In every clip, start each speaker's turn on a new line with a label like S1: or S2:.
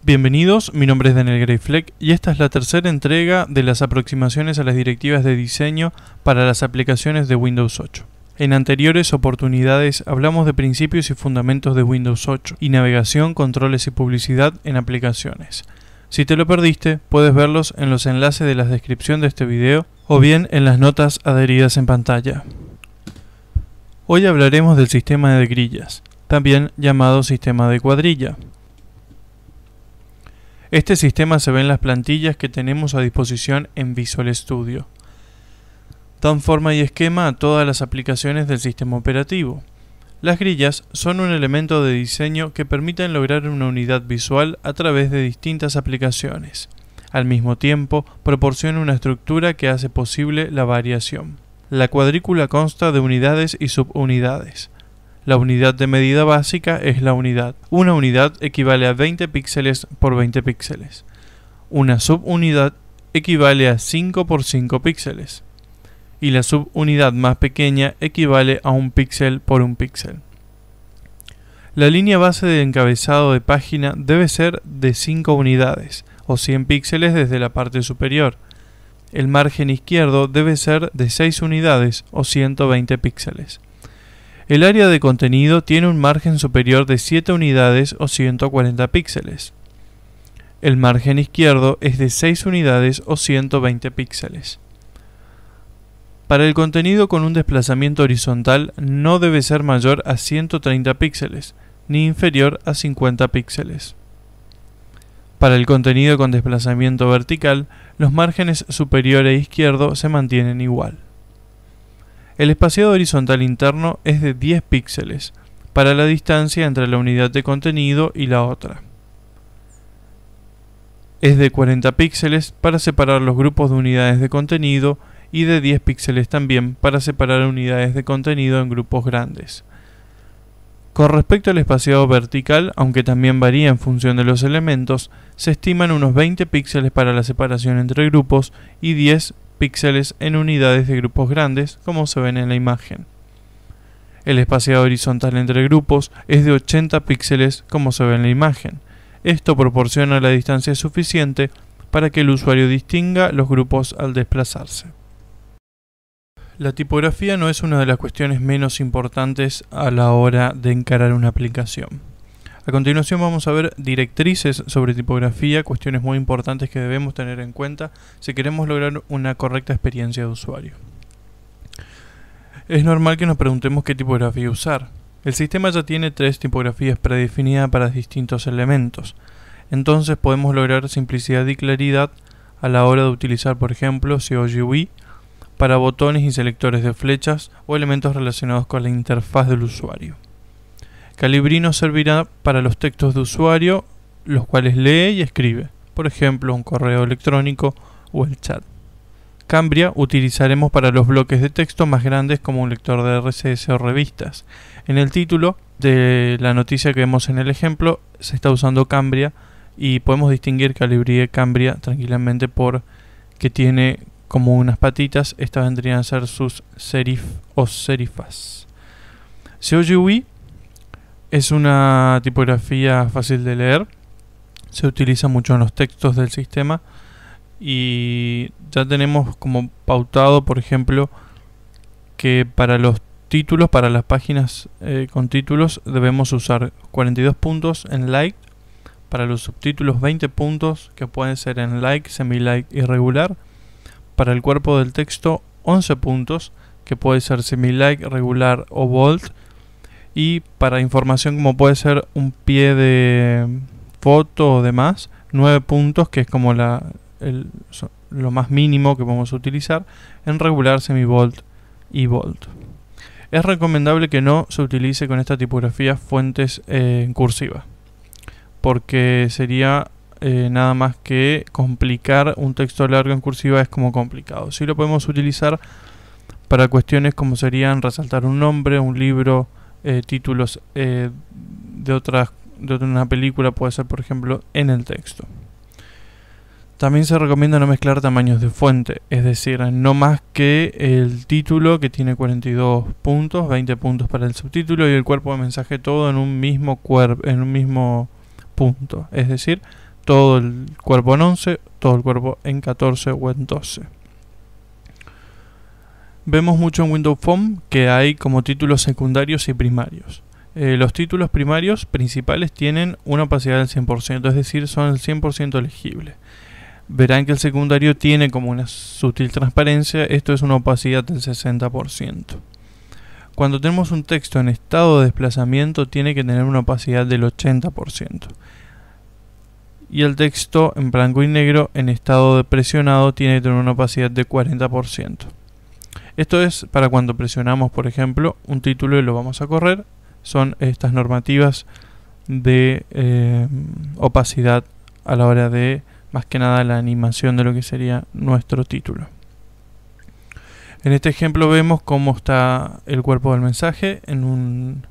S1: Bienvenidos, mi nombre es Daniel Greyfleck y esta es la tercera entrega de las aproximaciones a las directivas de diseño para las aplicaciones de Windows 8. En anteriores oportunidades hablamos de principios y fundamentos de Windows 8 y navegación, controles y publicidad en aplicaciones. Si te lo perdiste, puedes verlos en los enlaces de la descripción de este video o bien en las notas adheridas en pantalla. Hoy hablaremos del sistema de grillas, también llamado sistema de cuadrilla. Este sistema se ve en las plantillas que tenemos a disposición en Visual Studio. Dan forma y esquema a todas las aplicaciones del sistema operativo. Las grillas son un elemento de diseño que permiten lograr una unidad visual a través de distintas aplicaciones. Al mismo tiempo, proporciona una estructura que hace posible la variación. La cuadrícula consta de unidades y subunidades. La unidad de medida básica es la unidad. Una unidad equivale a 20 píxeles por 20 píxeles. Una subunidad equivale a 5 por 5 píxeles. Y la subunidad más pequeña equivale a 1 píxel por 1 píxel. La línea base de encabezado de página debe ser de 5 unidades, o 100 píxeles desde la parte superior. El margen izquierdo debe ser de 6 unidades, o 120 píxeles. El área de contenido tiene un margen superior de 7 unidades o 140 píxeles. El margen izquierdo es de 6 unidades o 120 píxeles. Para el contenido con un desplazamiento horizontal no debe ser mayor a 130 píxeles, ni inferior a 50 píxeles. Para el contenido con desplazamiento vertical, los márgenes superior e izquierdo se mantienen igual. El espaciado horizontal interno es de 10 píxeles para la distancia entre la unidad de contenido y la otra. Es de 40 píxeles para separar los grupos de unidades de contenido y de 10 píxeles también para separar unidades de contenido en grupos grandes. Con respecto al espaciado vertical, aunque también varía en función de los elementos, se estiman unos 20 píxeles para la separación entre grupos y 10 píxeles en unidades de grupos grandes, como se ven en la imagen. El espaciado horizontal entre grupos es de 80 píxeles, como se ve en la imagen. Esto proporciona la distancia suficiente para que el usuario distinga los grupos al desplazarse. La tipografía no es una de las cuestiones menos importantes a la hora de encarar una aplicación. A continuación vamos a ver directrices sobre tipografía, cuestiones muy importantes que debemos tener en cuenta si queremos lograr una correcta experiencia de usuario. Es normal que nos preguntemos qué tipografía usar. El sistema ya tiene 3 tipografías predefinidas para distintos elementos. Entonces podemos lograr simplicidad y claridad a la hora de utilizar, por ejemplo, COGUI para botones y selectores de flechas o elementos relacionados con la interfaz del usuario. Calibri nos servirá para los textos de usuario, los cuales lee y escribe, por ejemplo un correo electrónico o el chat. Cambria utilizaremos para los bloques de texto más grandes como un lector de RSS o revistas. En el título de la noticia que vemos en el ejemplo se está usando Cambria y podemos distinguir Calibri de Cambria tranquilamente por que tiene como unas patitas. Estas vendrían a ser sus serif o serifas. COGUI es una tipografía fácil de leer, se utiliza mucho en los textos del sistema y ya tenemos como pautado, por ejemplo, que para los títulos, para las páginas con títulos, debemos usar 42 puntos en light, para los subtítulos 20 puntos que pueden ser en like, semi-like y regular, para el cuerpo del texto 11 puntos que puede ser semi-like, regular o bold, y para información como puede ser un pie de foto o demás, 9 puntos, que es como lo más mínimo que podemos utilizar en regular, semi-bold y bold. Es recomendable que no se utilice con esta tipografía fuentes en cursiva, porque sería nada más que complicar un texto largo en cursiva, es como complicado. Sí lo podemos utilizar para cuestiones como serían resaltar un nombre, un libro, títulos de una película, puede ser por ejemplo en el texto. También se recomienda no mezclar tamaños de fuente, es decir, no más que el título, que tiene 42 puntos, 20 puntos para el subtítulo y el cuerpo de mensaje, todo en un mismo punto, es decir, todo el cuerpo en 11, todo el cuerpo en 14 o en 12. Vemos mucho en Windows Phone que hay como títulos secundarios y primarios. Los títulos primarios principales tienen una opacidad del 100%, es decir, son el 100% legible. Verán que el secundario tiene como una sutil transparencia, esto es una opacidad del 60%. Cuando tenemos un texto en estado de desplazamiento tiene que tener una opacidad del 80%. Y el texto en blanco y negro en estado de presionado tiene que tener una opacidad de 40%. Esto es para cuando presionamos, por ejemplo, un título y lo vamos a correr. Son estas normativas de opacidad a la hora de, más que nada, la animación de lo que sería nuestro título. En este ejemplo vemos cómo está el cuerpo del mensaje en un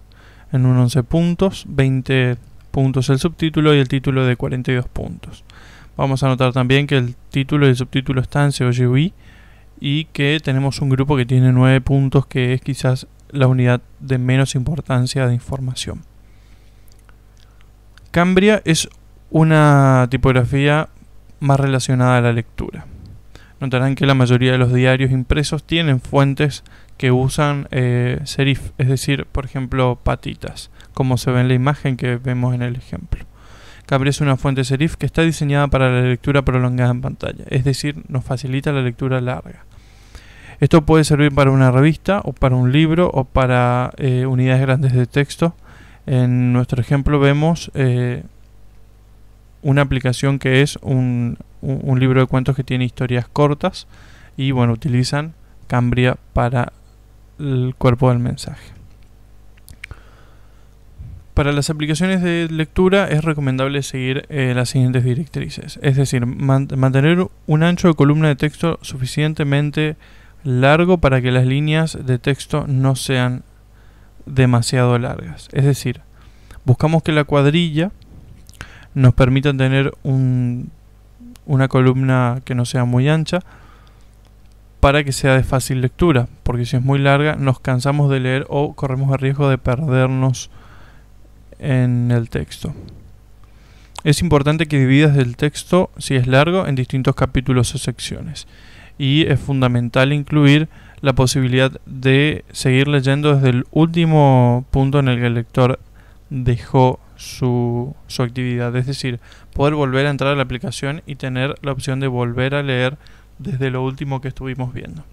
S1: 11 puntos, 20 puntos el subtítulo y el título de 42 puntos. Vamos a notar también que el título y el subtítulo están en COGUI y que tenemos un grupo que tiene 9 puntos, que es quizás la unidad de menos importancia de información. Cambria es una tipografía más relacionada a la lectura. Notarán que la mayoría de los diarios impresos tienen fuentes que usan serif, es decir, por ejemplo, patitas, como se ve en la imagen que vemos en el ejemplo. Cambria es una fuente serif que está diseñada para la lectura prolongada en pantalla, es decir, nos facilita la lectura larga. Esto puede servir para una revista o para un libro o para unidades grandes de texto. En nuestro ejemplo vemos una aplicación que es un libro de cuentos que tiene historias cortas y bueno, utilizan Cambria para el cuerpo del mensaje. Para las aplicaciones de lectura es recomendable seguir las siguientes directrices, es decir, mantener un ancho de columna de texto suficientemente largo para que las líneas de texto no sean demasiado largas. Es decir, buscamos que la cuadrilla nos permita tener una columna que no sea muy ancha para que sea de fácil lectura, porque si es muy larga nos cansamos de leer o corremos el riesgo de perdernos en el texto. Es importante que dividas el texto, si es largo, en distintos capítulos o secciones. Y es fundamental incluir la posibilidad de seguir leyendo desde el último punto en el que el lector dejó su actividad. Es decir, poder volver a entrar a la aplicación y tener la opción de volver a leer desde lo último que estuvimos viendo.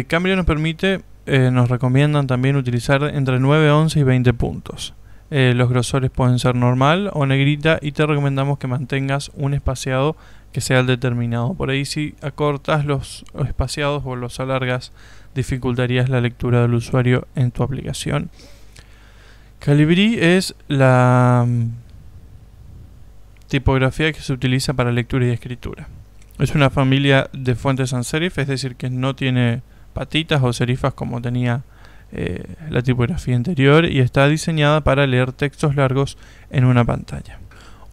S1: Cambria nos permite, nos recomiendan también utilizar entre 9, 11 y 20 puntos. Los grosores pueden ser normal o negrita y te recomendamos que mantengas un espaciado que sea el determinado. Por ahí si acortas los espaciados o los alargas dificultarías la lectura del usuario en tu aplicación. Calibri es la tipografía que se utiliza para lectura y escritura. Es una familia de fuentes sans serif, es decir que no tiene patitas o serifas como tenía la tipografía anterior y está diseñada para leer textos largos en una pantalla.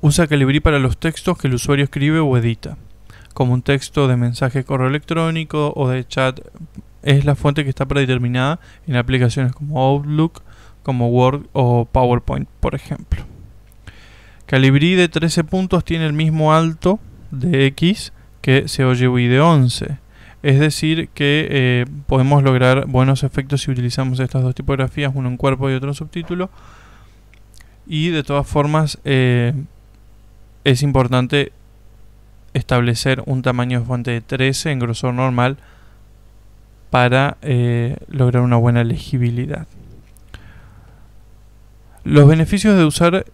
S1: Usa Calibri para los textos que el usuario escribe o edita, como un texto de mensaje de correo electrónico o de chat. Es la fuente que está predeterminada en aplicaciones como Outlook, como Word o PowerPoint, por ejemplo. Calibri de 13 puntos tiene el mismo alto de X que COGUI de 11. Es decir que podemos lograr buenos efectos si utilizamos estas dos tipografías, uno en cuerpo y otro en subtítulo. Y de todas formas es importante establecer un tamaño de fuente de 13 en grosor normal para lograr una buena legibilidad. Los beneficios de usar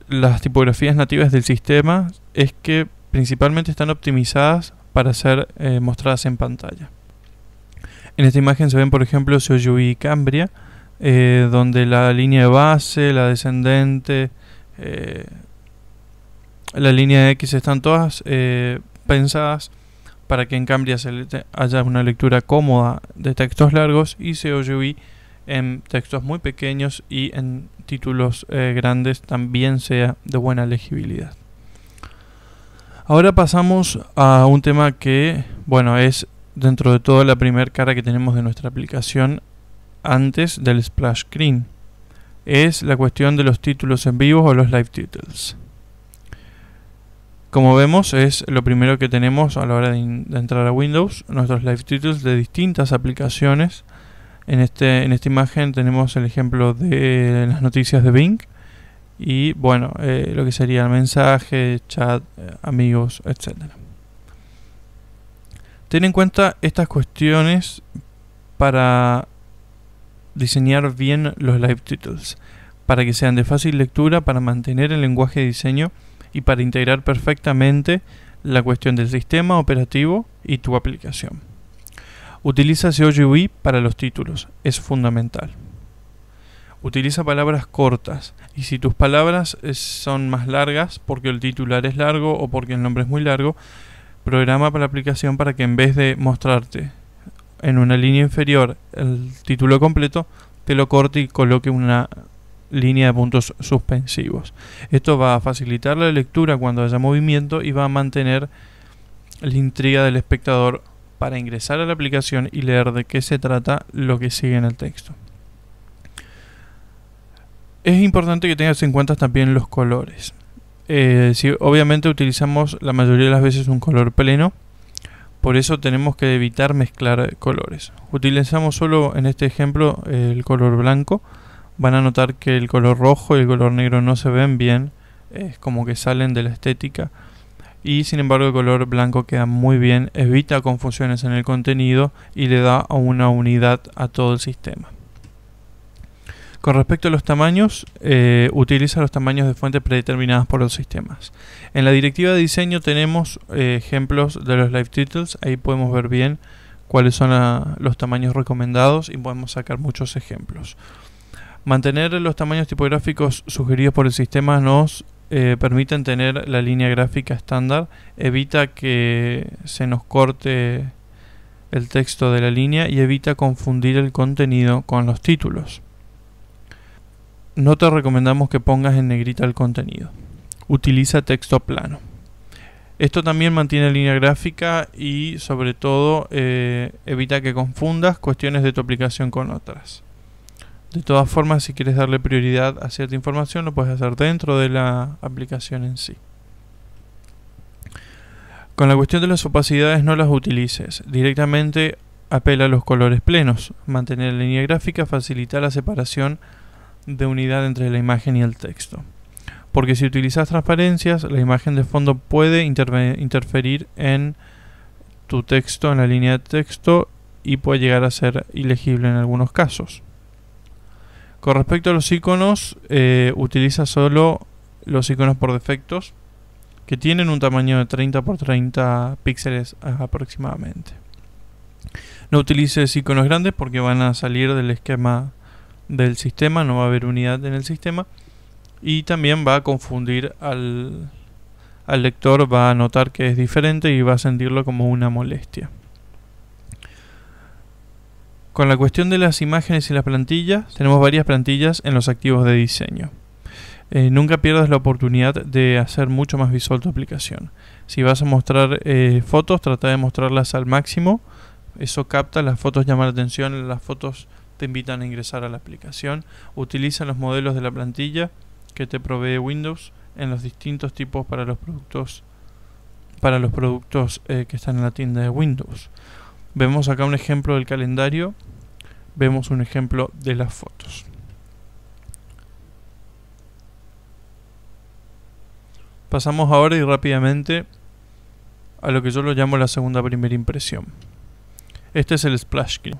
S1: las tipografías nativas del sistema es que principalmente están optimizadas para ser mostradas en pantalla. En esta imagen se ven por ejemplo COGUI y Cambria, donde la línea de base, la descendente, la línea de X están todas pensadas para que en Cambria haya una lectura cómoda de textos largos y COGUI en textos muy pequeños y en títulos grandes también sea de buena legibilidad. Ahora pasamos a un tema que, bueno, es dentro de todo la primera cara que tenemos de nuestra aplicación antes del splash screen. Es la cuestión de los títulos en vivo o los live titles. Como vemos, es lo primero que tenemos a la hora de entrar a Windows, nuestros live titles de distintas aplicaciones. En esta imagen tenemos el ejemplo de las noticias de Bing y bueno, lo que sería el mensaje, chat, amigos, etc. Ten en cuenta estas cuestiones para diseñar bien los live titles, para que sean de fácil lectura, para mantener el lenguaje de diseño y para integrar perfectamente la cuestión del sistema operativo y tu aplicación. Utiliza SEO GUI para los títulos, es fundamental. Utiliza palabras cortas y si tus palabras son más largas porque el titular es largo o porque el nombre es muy largo, programa para la aplicación para que en vez de mostrarte en una línea inferior el título completo, te lo corte y coloque una línea de puntos suspensivos. Esto va a facilitar la lectura cuando haya movimiento y va a mantener la intriga del espectador para ingresar a la aplicación y leer de qué se trata lo que sigue en el texto. Es importante que tengas en cuenta también los colores. Si obviamente utilizamos la mayoría de las veces un color pleno, por eso tenemos que evitar mezclar colores. Utilizamos solo en este ejemplo el color blanco. Van a notar que el color rojo y el color negro no se ven bien, es como que salen de la estética. Y sin embargo el color blanco queda muy bien, evita confusiones en el contenido y le da una unidad a todo el sistema. Con respecto a los tamaños, utiliza los tamaños de fuentes predeterminadas por los sistemas. En la directiva de diseño tenemos ejemplos de los live titles, ahí podemos ver bien cuáles son los tamaños recomendados y podemos sacar muchos ejemplos. Mantener los tamaños tipográficos sugeridos por el sistema nos permiten tener la línea gráfica estándar, evita que se nos corte el texto de la línea y evita confundir el contenido con los títulos. No te recomendamos que pongas en negrita el contenido. Utiliza texto plano. Esto también mantiene línea gráfica y sobre todo evita que confundas cuestiones de tu aplicación con otras. De todas formas, si quieres darle prioridad a cierta información, lo puedes hacer dentro de la aplicación en sí. Con la cuestión de las opacidades no las utilices. Directamente apela a los colores plenos. Mantener la línea gráfica facilita la separación de unidad entre la imagen y el texto. Porque si utilizas transparencias, la imagen de fondo puede interferir en tu texto, en la línea de texto, y puede llegar a ser ilegible en algunos casos. Con respecto a los iconos, utiliza solo los iconos por defectos, que tienen un tamaño de 30 x 30 píxeles aproximadamente. No utilices iconos grandes porque van a salir del esquema del sistema, no va a haber unidad en el sistema, y también va a confundir al lector, va a notar que es diferente y va a sentirlo como una molestia. Con la cuestión de las imágenes y las plantillas, tenemos varias plantillas en los activos de diseño. Nunca pierdas la oportunidad de hacer mucho más visual tu aplicación. Si vas a mostrar fotos, trata de mostrarlas al máximo. Eso capta, las fotos llaman la atención, las fotos te invitan a ingresar a la aplicación. Utiliza los modelos de la plantilla que te provee Windows en los distintos tipos para los productos que están en la tienda de Windows. Vemos acá un ejemplo del calendario, vemos un ejemplo de las fotos. Pasamos ahora y rápidamente a lo que yo lo llamo la segunda primera impresión. Este es el splash screen.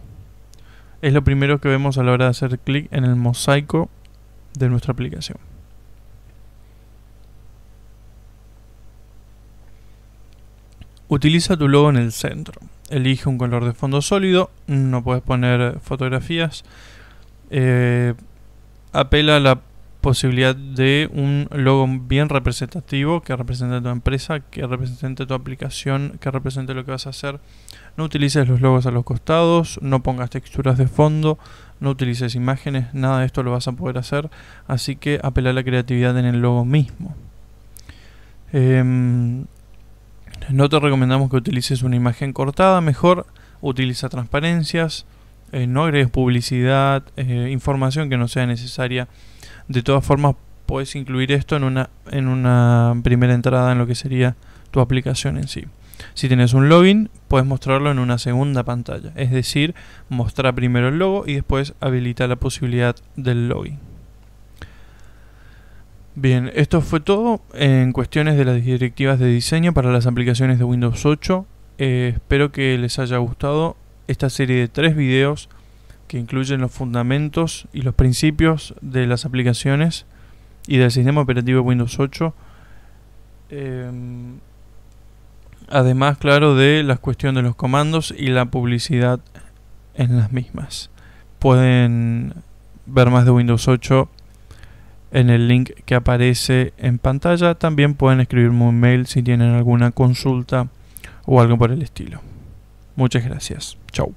S1: Es lo primero que vemos a la hora de hacer clic en el mosaico de nuestra aplicación. Utiliza tu logo en el centro. Elige un color de fondo sólido. No puedes poner fotografías. Apela a la posibilidad de un logo bien representativo que represente tu empresa, que represente tu aplicación, que represente lo que vas a hacer. No utilices los logos a los costados, no pongas texturas de fondo, no utilices imágenes, nada de esto lo vas a poder hacer, así que apela a la creatividad en el logo mismo. No te recomendamos que utilices una imagen cortada, mejor utiliza transparencias, no agregues publicidad, información que no sea necesaria. De todas formas podés incluir esto en una primera entrada en lo que sería tu aplicación en sí. Si tienes un login, puedes mostrarlo en una segunda pantalla, es decir, mostrar primero el logo y después habilitar la posibilidad del login. Bien, esto fue todo en cuestiones de las directivas de diseño para las aplicaciones de Windows 8. Espero que les haya gustado esta serie de 3 videos que incluyen los fundamentos y los principios de las aplicaciones y del sistema operativo de Windows 8. Además, claro, de la cuestión de los comandos y la publicidad en las mismas. Pueden ver más de Windows 8 en el link que aparece en pantalla. También pueden escribirme un mail si tienen alguna consulta o algo por el estilo. Muchas gracias. Chau.